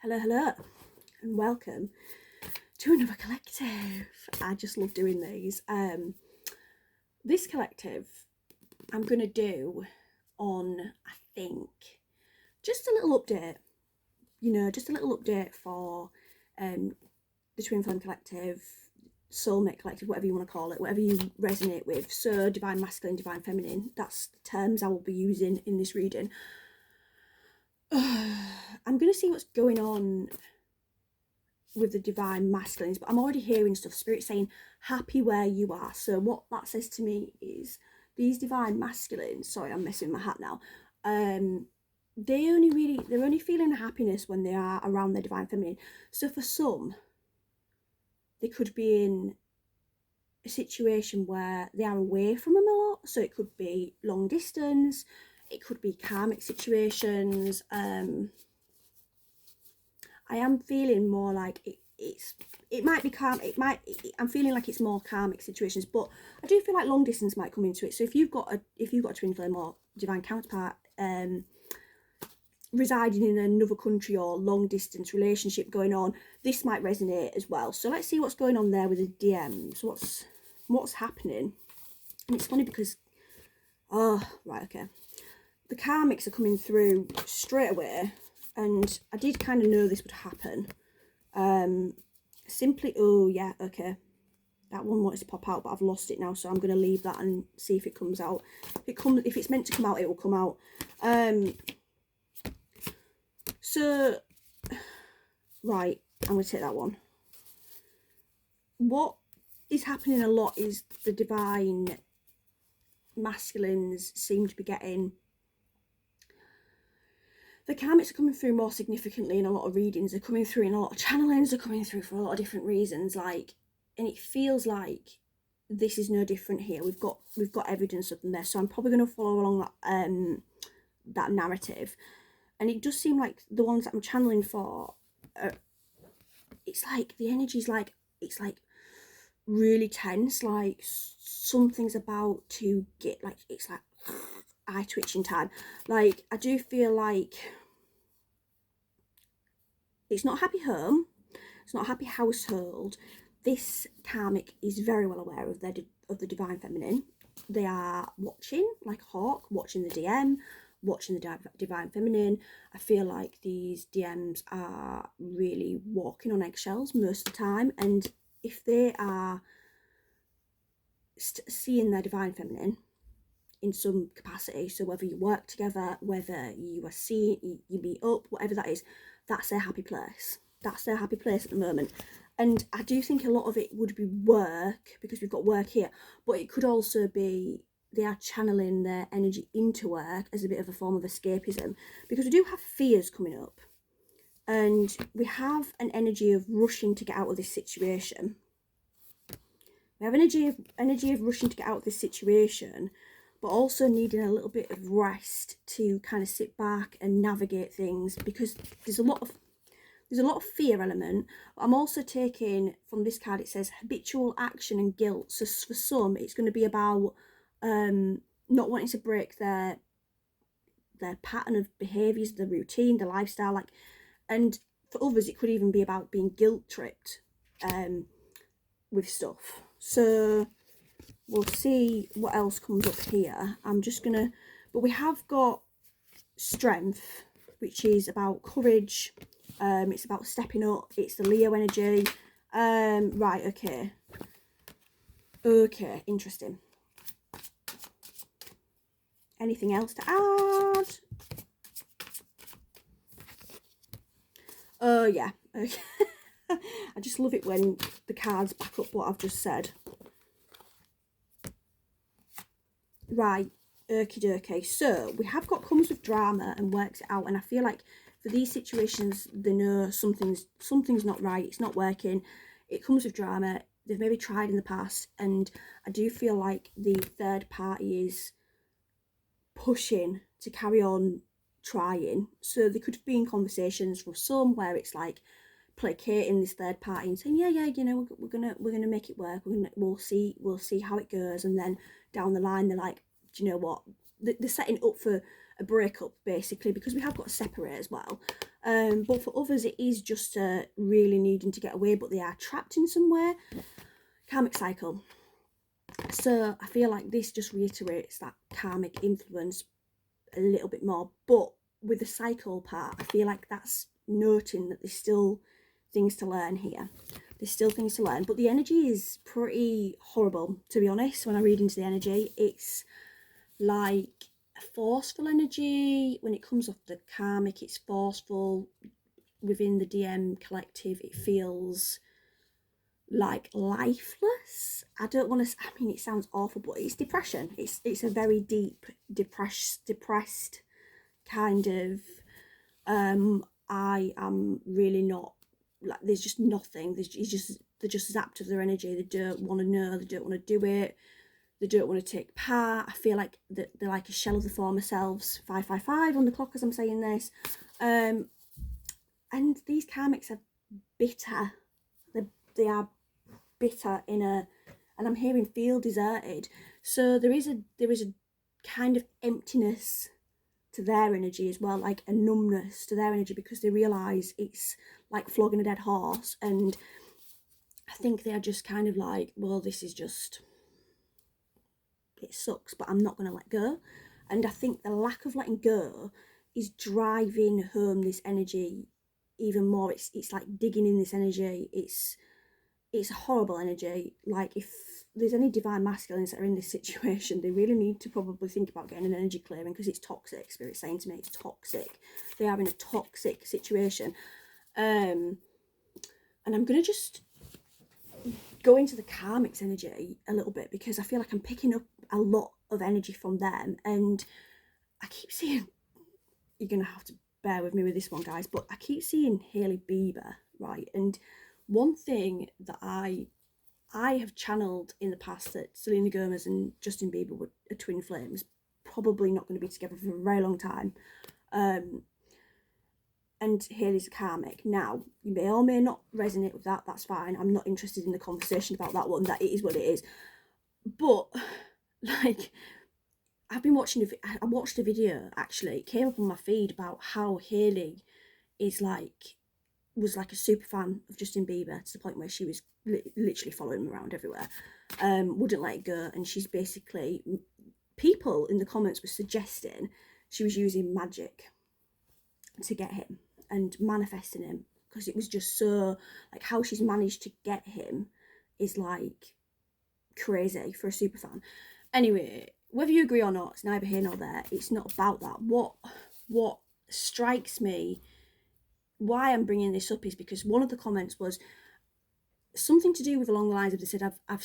Hello, and welcome to another collective. I just love doing these. This collective I'm going to do on, I think, just a little update, just a little update for the Twin Flame Collective, Soulmate Collective, whatever you want to call it, whatever you resonate with. So, Divine Masculine, Divine Feminine, that's the terms I will be using in this reading. I'm going to see what's going on with the divine masculines, but I'm already hearing stuff. Spirit saying happy where you are. So what that says to me is these divine masculines, sorry, I'm messing with my hat now, they're only feeling happiness when they are around their divine feminine. So for some, they could be in a situation where they are away from them a lot. So it could be long distance, it could be karmic situations. I am feeling more like it might be calm. I'm feeling like it's more karmic situations, but I do feel like long distance might come into it. So if you've got a twin flame or divine counterpart residing in another country or long distance relationship going on, this might resonate as well. So let's see what's going on there with the DMs. What's happening? And it's funny because the karmics are coming through straight away. And I did kind of know this would happen. That one wanted to pop out, but I've lost it now, so I'm going to leave that and see if it comes out. If it's meant to come out, it will come out. Right, I'm going to take that one. What is happening a lot is the divine masculines seem to be getting... The karmics are coming through more significantly in a lot of readings. They're coming through in a lot of channelings. They're coming through for a lot of different reasons. And it feels like this is no different here. We've got evidence of them there. So I'm probably going to follow along that narrative. And it does seem like the ones that I'm channeling for, it's like the energy's like, it's like really tense. Like something's about to get, like, it's like eye twitching time. Like, I do feel like it's not a happy home, it's not a happy household. This karmic is very well aware of the divine feminine. They are watching like a hawk, watching the DM, watching the divine feminine. I feel like these DMs are really walking on eggshells most of the time, and if they are seeing their divine feminine in some capacity, so whether you work together, whether you are seen, you meet up, whatever that is, that's their happy place. That's their happy place at the moment. And I do think a lot of it would be work, because we've got work here, but it could also be they are channeling their energy into work as a bit of a form of escapism, because we do have fears coming up, and we have an energy of rushing to get out of this situation. We have energy of rushing to get out of this situation, but also needing a little bit of rest to kind of sit back and navigate things, because there's a lot of fear element. But I'm also taking from this card, it says habitual action and guilt. So for some, it's going to be about not wanting to break their pattern of behaviours, the routine, the lifestyle, and for others it could even be about being guilt tripped with stuff. So we'll see what else comes up here. But we have got strength, which is about courage. It's about stepping up. It's the Leo energy. Right, okay. Okay, interesting. Anything else to add? Oh, yeah. Okay. I just love it when the cards back up what I've just said. Right, okie dokie. So we have got comes with drama and works it out, and I feel like for these situations they know something's not right, it's not working. It comes with drama. They've maybe tried in the past, and I do feel like the third party is pushing to carry on trying. So they could be in conversations for some where it's like placating this third party and saying, yeah, we're gonna make it work. We'll see how it goes, and then down the line they're like, do you know what? They're setting up for a breakup basically, because we have got to separate as well. But for others, it is just really needing to get away, but they are trapped in somewhere. Karmic cycle. So I feel like this just reiterates that karmic influence a little bit more. But with the cycle part, I feel like that's noting that there's still things to learn here. There's still things to learn, but the energy is pretty horrible, to be honest. When I read into the energy, it's like a forceful energy. When it comes off the karmic, it's forceful. Within the DM collective, it feels like lifeless. I don't want to, I mean, it sounds awful, but it's depression. It's a very deep depressed kind of I am really not, like, there's just nothing. They're just zapped of their energy. They don't want to know, they don't want to do it, they don't want to take part. I feel like they're like a shell of the former selves. 555 on the clock as I'm saying this. And these karmics are bitter. They are bitter in a, and I'm hearing feel deserted. So there is a kind of emptiness to their energy as well, like a numbness to their energy, because they realise it's like flogging a dead horse. And I think they are just kind of like, well, this is just, it sucks, but I'm not going to let go. And I think the lack of letting go is driving home this energy even more. It's like digging in this energy. It's a horrible energy. Like, if there's any divine masculines that are in this situation, they really need to probably think about getting an energy clearing, because it's toxic. Spirit's saying to me it's toxic. They are in a toxic situation. And I'm going to just go into the karmics energy a little bit, because I feel like I'm picking up a lot of energy from them. And I keep seeing, you're going to have to bear with me with this one, guys, but I keep seeing Hailey Bieber, right? And one thing that I have channeled in the past, that Selena Gomez and Justin Bieber were twin flames, probably not going to be together for a very long time. And Hailey's a karmic. Now, you may or may not resonate with that, that's fine. I'm not interested in the conversation about that one, that it is what it is. But, like, I watched a video, actually, it came up on my feed, about how Hailey was like a super fan of Justin Bieber, to the point where she was literally following him around everywhere, wouldn't let it go. And she's basically, people in the comments were suggesting she was using magic to get him and manifesting him, because it was just so, like, how she's managed to get him is like crazy for a super fan. Anyway, whether you agree or not, it's neither here nor there. It's not about that. What strikes me, why I'm bringing this up, is because one of the comments was something to do with along the lines of, they said, I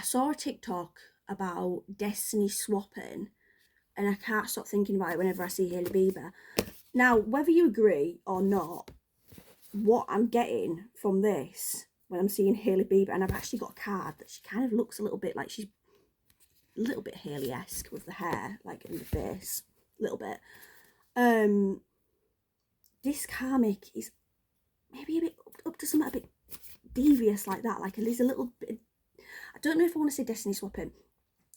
saw a TikTok about destiny swapping, and I can't stop thinking about it whenever I see Hailey Bieber. Now, whether you agree or not, what I'm getting from this, when I'm seeing Hailey Bieber, and I've actually got a card that she kind of looks a little bit like she's a little bit Hailey-esque with the hair, like in the face, a little bit. This karmic is maybe a bit up to something a bit devious like that. Like, there's a little bit, I don't know if I want to say destiny swapping.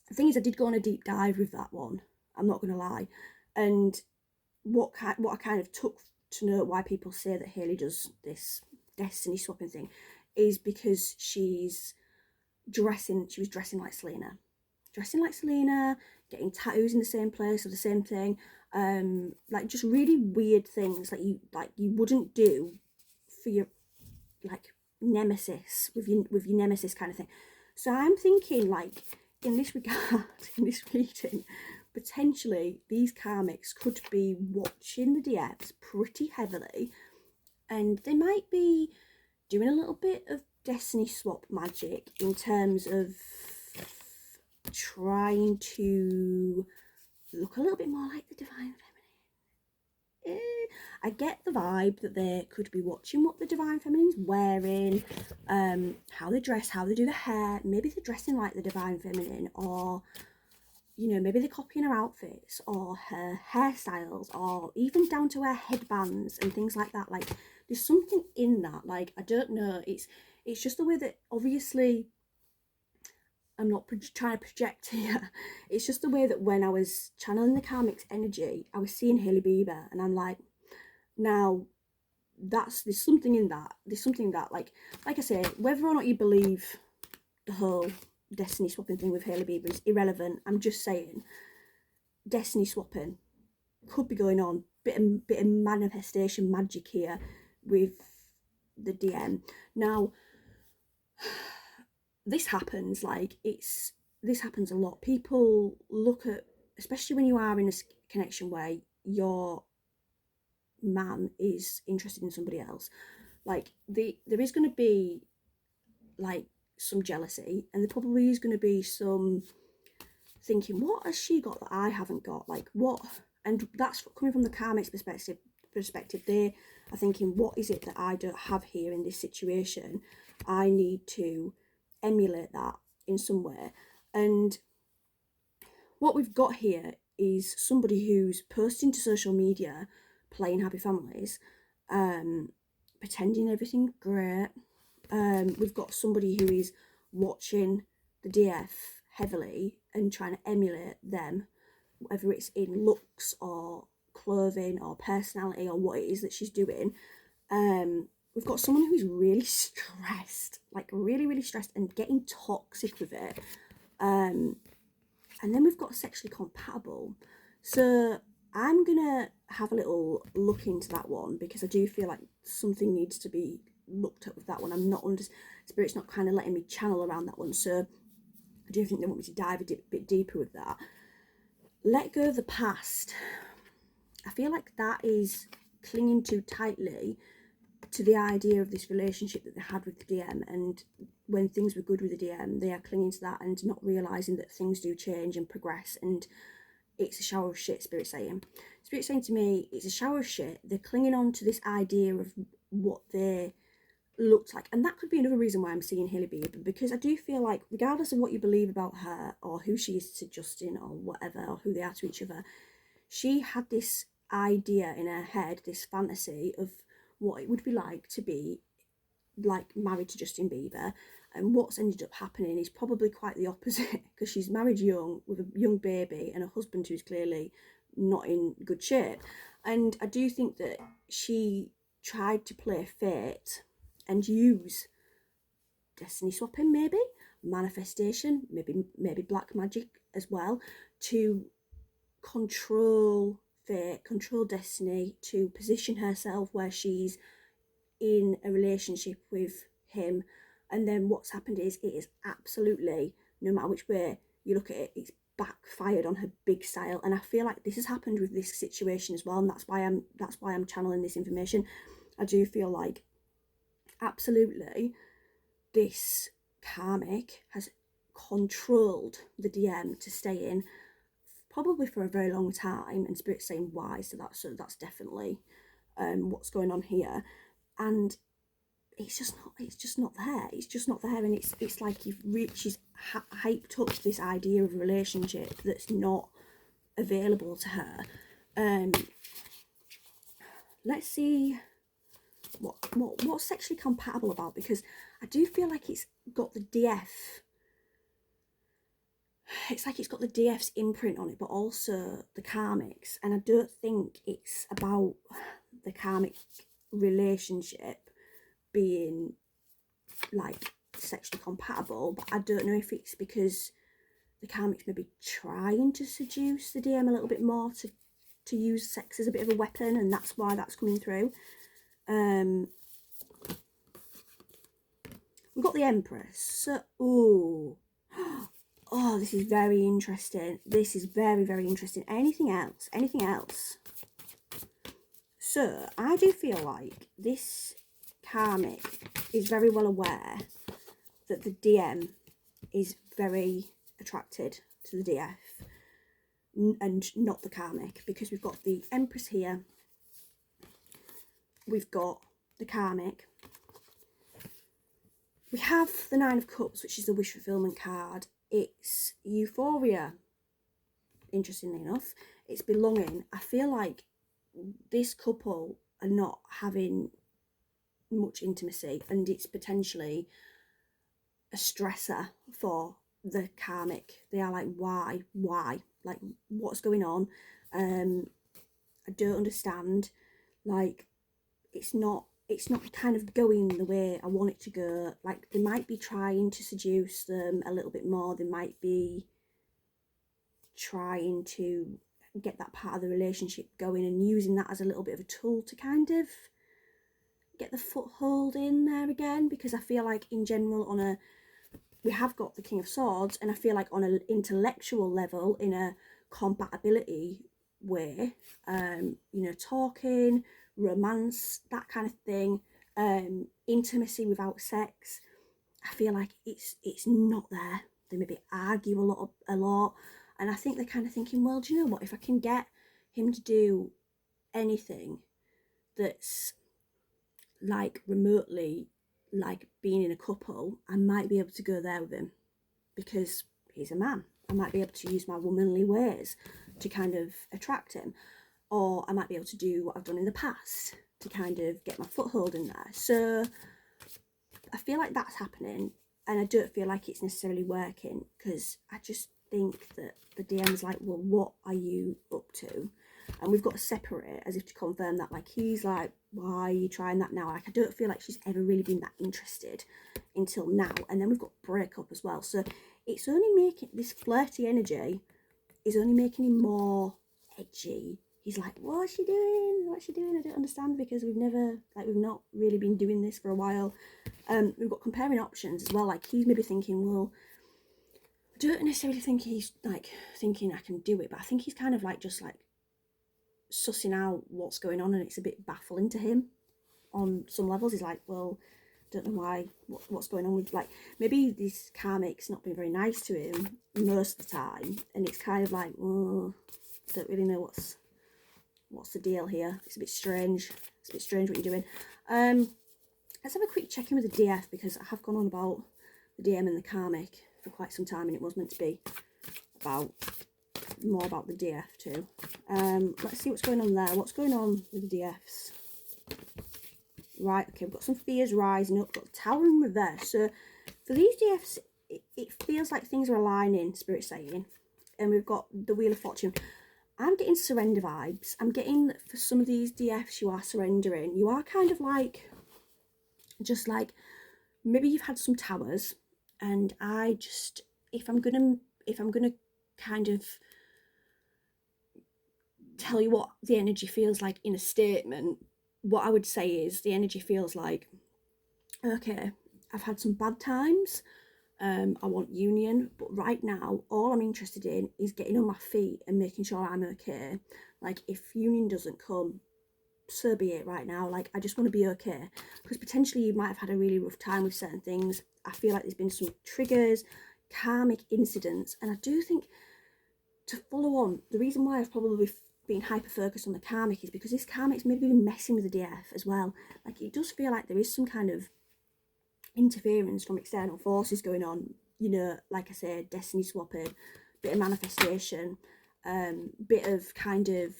The thing is, I did go on a deep dive with that one, I'm not going to lie. And what I kind of took to know why people say that Hailey does this destiny swapping thing is because she was dressing like Selena. Dressing like Selena, getting tattoos in the same place or the same thing. Like, just really weird things that you wouldn't do for your, like, nemesis, with your nemesis kind of thing. So I'm thinking, like, in this regard, in this reading, potentially these karmics could be watching the DMs pretty heavily, and they might be doing a little bit of destiny swap magic in terms of trying to look a little bit more like the divine feminine. I get the vibe that they could be watching what the divine feminine's wearing, how they dress, how they do the hair. Maybe they're dressing like the divine feminine, or, you know, maybe they're copying her outfits or her hairstyles, or even down to her headbands and things like that. Like, there's something in that. Like, I don't know. It's just the way that, obviously, I'm not trying to project here. It's just the way that when I was channeling the karmic's energy, I was seeing Hailey Bieber, and I'm like, now, there's something in that. There's something that, like I say, whether or not you believe the whole destiny swapping thing with Hailey Bieber is irrelevant. I'm just saying, destiny swapping could be going on. Bit of manifestation magic here with the DM. Now, this happens this happens a lot. People look at, especially when you are in a connection where your man is interested in somebody else, like there is going to be like some jealousy, and there probably is going to be some thinking, what has she got that I haven't got? Like, what? And that's coming from the karmic's perspective. They are thinking, what is it that I don't have here in this situation? I need to emulate that in some way. And what we've got here is somebody who's posting to social media, playing happy families, pretending everything's great. We've got somebody who is watching the DF heavily and trying to emulate them, whether it's in looks or clothing or personality or what it is that she's doing. We've got someone who's really stressed, like really, really stressed and getting toxic with it. And then we've got sexually compatible. So I'm gonna have a little look into that one, because I do feel like something needs to be looked at with that one. I'm not Spirit's not kind of letting me channel around that one, so I do think they want me to dive a bit deeper with that. Let go of the past. I feel like that is clinging too tightly to the idea of this relationship that they had with the DM, and when things were good with the DM, they are clinging to that and not realising that things do change and progress, and it's a shower of shit. Spirit's saying to me, it's a shower of shit. They're clinging on to this idea of what they looked like, and that could be another reason why I'm seeing Hailey Bieber, because I do feel like, regardless of what you believe about her or who she is to Justin or whatever, or who they are to each other, she had this idea in her head, this fantasy of what it would be like to be like married to Justin Bieber, and what's ended up happening is probably quite the opposite, because she's married young with a young baby and a husband who's clearly not in good shape. And I do think that she tried to play fate and use destiny swapping, maybe manifestation, maybe black magic as well, to control fate, control destiny, to position herself where she's in a relationship with him. And then what's happened is, it is absolutely, no matter which way you look at it, it's backfired on her big style. And I feel like this has happened with this situation as well, and that's why I'm channeling this information. I do feel like absolutely this karmic has controlled the DM to stay in, probably for a very long time, and Spirit's saying why, so that's definitely what's going on here. And it's just not there. It's just not there, and it's like she's hyped up this idea of a relationship that's not available to her. Let's see what's sexually compatible about, because I do feel like it's got the DF. It's like it's got the DF's imprint on it, but also the karmics, and I don't think it's about the karmic relationship being like sexually compatible, but I don't know if it's because the karmic's maybe trying to seduce the DM a little bit more to use sex as a bit of a weapon, and that's why that's coming through. We've got the Empress. So, oh, this is very interesting. This is very, very interesting. Anything else? Anything else? So, I do feel like this karmic is very well aware that the DM is very attracted to the DF and not the karmic, because we've got the Empress here, we've got the karmic, we have the Nine of Cups, which is the wish fulfillment card. It's euphoria, interestingly enough. It's belonging. I feel like this couple are not having much intimacy, and it's potentially a stressor for the karmic. They are like, why, like, what's going on? I don't understand. Like, it's not it's not kind of going the way I want it to go. Like, they might be trying to seduce them a little bit more. They might be trying to get that part of the relationship going and using that as a little bit of a tool to kind of get the foothold in there again. Because I feel like in general, we have got the King of Swords, and I feel like on an intellectual level, in a compatibility way, talking, romance, that kind of thing, intimacy without sex, I feel like it's not there. They maybe argue a lot, and I think they're kind of thinking, well, do you know what, if I can get him to do anything that's like remotely like being in a couple, I might be able to go there with him because he's a man. I might be able to use my womanly ways to kind of attract him, or I might be able to do what I've done in the past to kind of get my foothold in there. So I feel like that's happening, and I don't feel like it's necessarily working, because I just think that the DM's like, well, what are you up to? And we've got to separate as if to confirm that. Like, he's like, why are you trying that now? Like, I don't feel like she's ever really been that interested until now. And then we've got breakup as well. So it's only making this flirty energy is only making him more edgy. He's like, what's she doing? What's she doing? I don't understand, because we've not really been doing this for a while. We've got comparing options as well. Like, he's maybe thinking, well, I don't necessarily think he's like thinking I can do it, but I think he's kind of like just like sussing out what's going on, and it's a bit baffling to him on some levels. He's like, well, don't know why, what's going on with, like, maybe this karmic's not been very nice to him most of the time, and it's kind of like, oh, don't really know what's the deal here. It's a bit strange. It's a bit strange what you're doing. Let's have a quick check in with the DF, because I have gone on about the DM and the karmic for quite some time, and it was meant to be more about the DF too. Let's see what's going on there. What's going on with the DFs? Right, okay, we've got some fears rising up, got the Tower in reverse. So for these DFs, it feels like things are aligning, Spirit saying. And we've got the Wheel of Fortune. I'm getting surrender vibes. I'm getting that for some of these DFs, you are surrendering. You are kind of like, just like, maybe you've had some towers, and I just, if I'm gonna kind of tell you what the energy feels like in a statement, what I would say is the energy feels like, okay, I've had some bad times, I want union, but right now all I'm interested in is getting on my feet and making sure I'm okay. Like, if union doesn't come, so be it right now. Like, I just want to be okay, because potentially you might have had a really rough time with certain things. I feel like there's been some triggers, karmic incidents, and I do think, to follow on, the reason why I've probably been hyper focused on the karmic is because this karmic's maybe been messing with the DF as well. Like, it does feel like there is some kind of interference from external forces going on, like I said, destiny swapping, bit of manifestation, bit of kind of,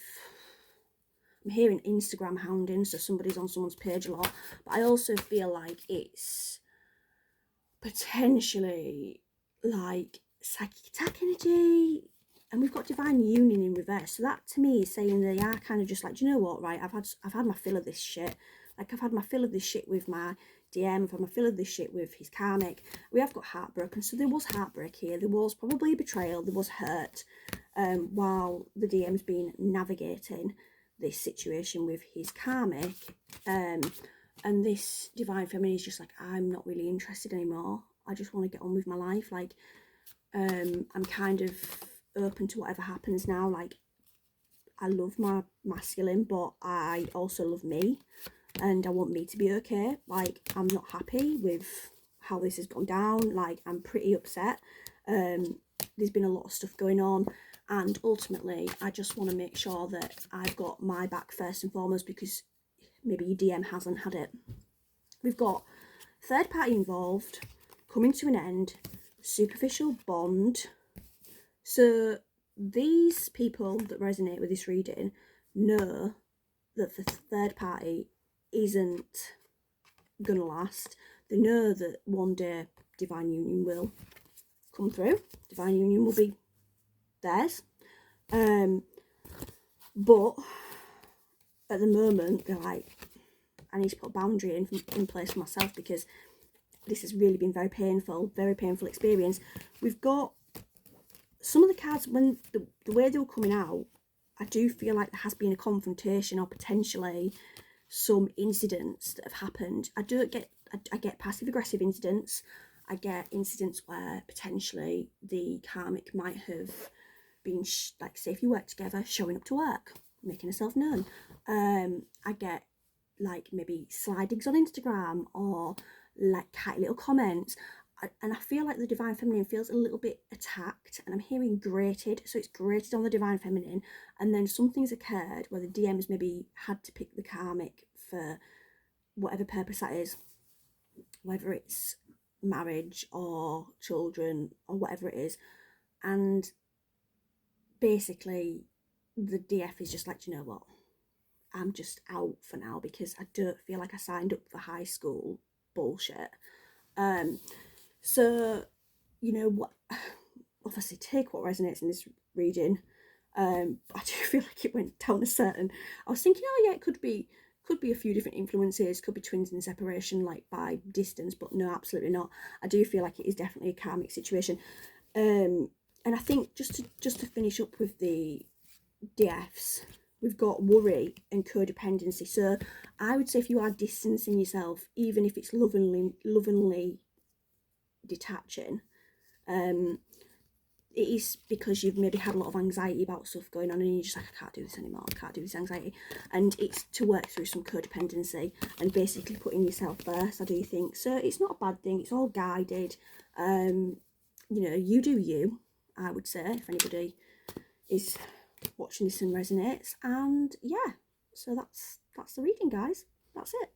I'm hearing Instagram hounding, so somebody's on someone's page a lot, but I also feel like it's potentially like psychic attack energy. And we've got divine union in reverse, so that to me is saying they are kind of just like, do you know what, right, I've had my fill of this shit. Like, I've had my fill of this shit with my DM, I've had my fill of this shit with his karmic. We have got heartbroken, so there was heartbreak here, there was probably betrayal, there was hurt, while the DM's been navigating this situation with his karmic, and this divine feminine is just like, I'm not really interested anymore, I just want to get on with my life. Like, I'm kind of open to whatever happens now. Like, I love my masculine, but I also love me, and I want me to be okay. Like, I'm not happy with how this has gone down. Like, I'm pretty upset. There's been a lot of stuff going on, and ultimately I just want to make sure that I've got my back first and foremost, because maybe your DM hasn't had it. We've got third party involved, coming to an end, superficial bond. So these people that resonate with this reading know that the third party isn't gonna last. They know that one day divine union will come through, divine union will be theirs, but at the moment they're like, I need to put a boundary in place for myself, because this has really been very painful experience. We've got some of the cards, when the way they were coming out, I do feel like there has been a confrontation or potentially some incidents that have happened. I get passive aggressive incidents. I get incidents where potentially the karmic might have been, like, say if you work together, showing up to work, making herself known. I get like maybe slidings on Instagram, or like catty little comments. And I feel like the divine feminine feels a little bit attacked, and I'm hearing grated, so it's grated on the divine feminine, and then something's occurred where the DMs maybe had to pick the karmic for whatever purpose that is, whether it's marriage or children or whatever it is. And basically the DF is just like, do you know what, I'm just out for now, because I don't feel like I signed up for high school bullshit. So, you know what, obviously take what resonates in this reading. I do feel like it went down a certain, I was thinking, oh yeah, it could be a few different influences, could be twins in separation, like by distance, but no, absolutely not. I do feel like it is definitely a karmic situation. And I think just to finish up with the DFs, we've got worry and codependency. So I would say if you are distancing yourself, even if it's lovingly detaching, it is because you've maybe had a lot of anxiety about stuff going on, and you're just like, I can't do this anymore, I can't do this anxiety. And it's to work through some codependency and basically putting yourself first, I do think. So it's not a bad thing, it's all guided. You know, you do you, I would say, if anybody is watching this and resonates. And yeah, so that's the reading, guys. That's it.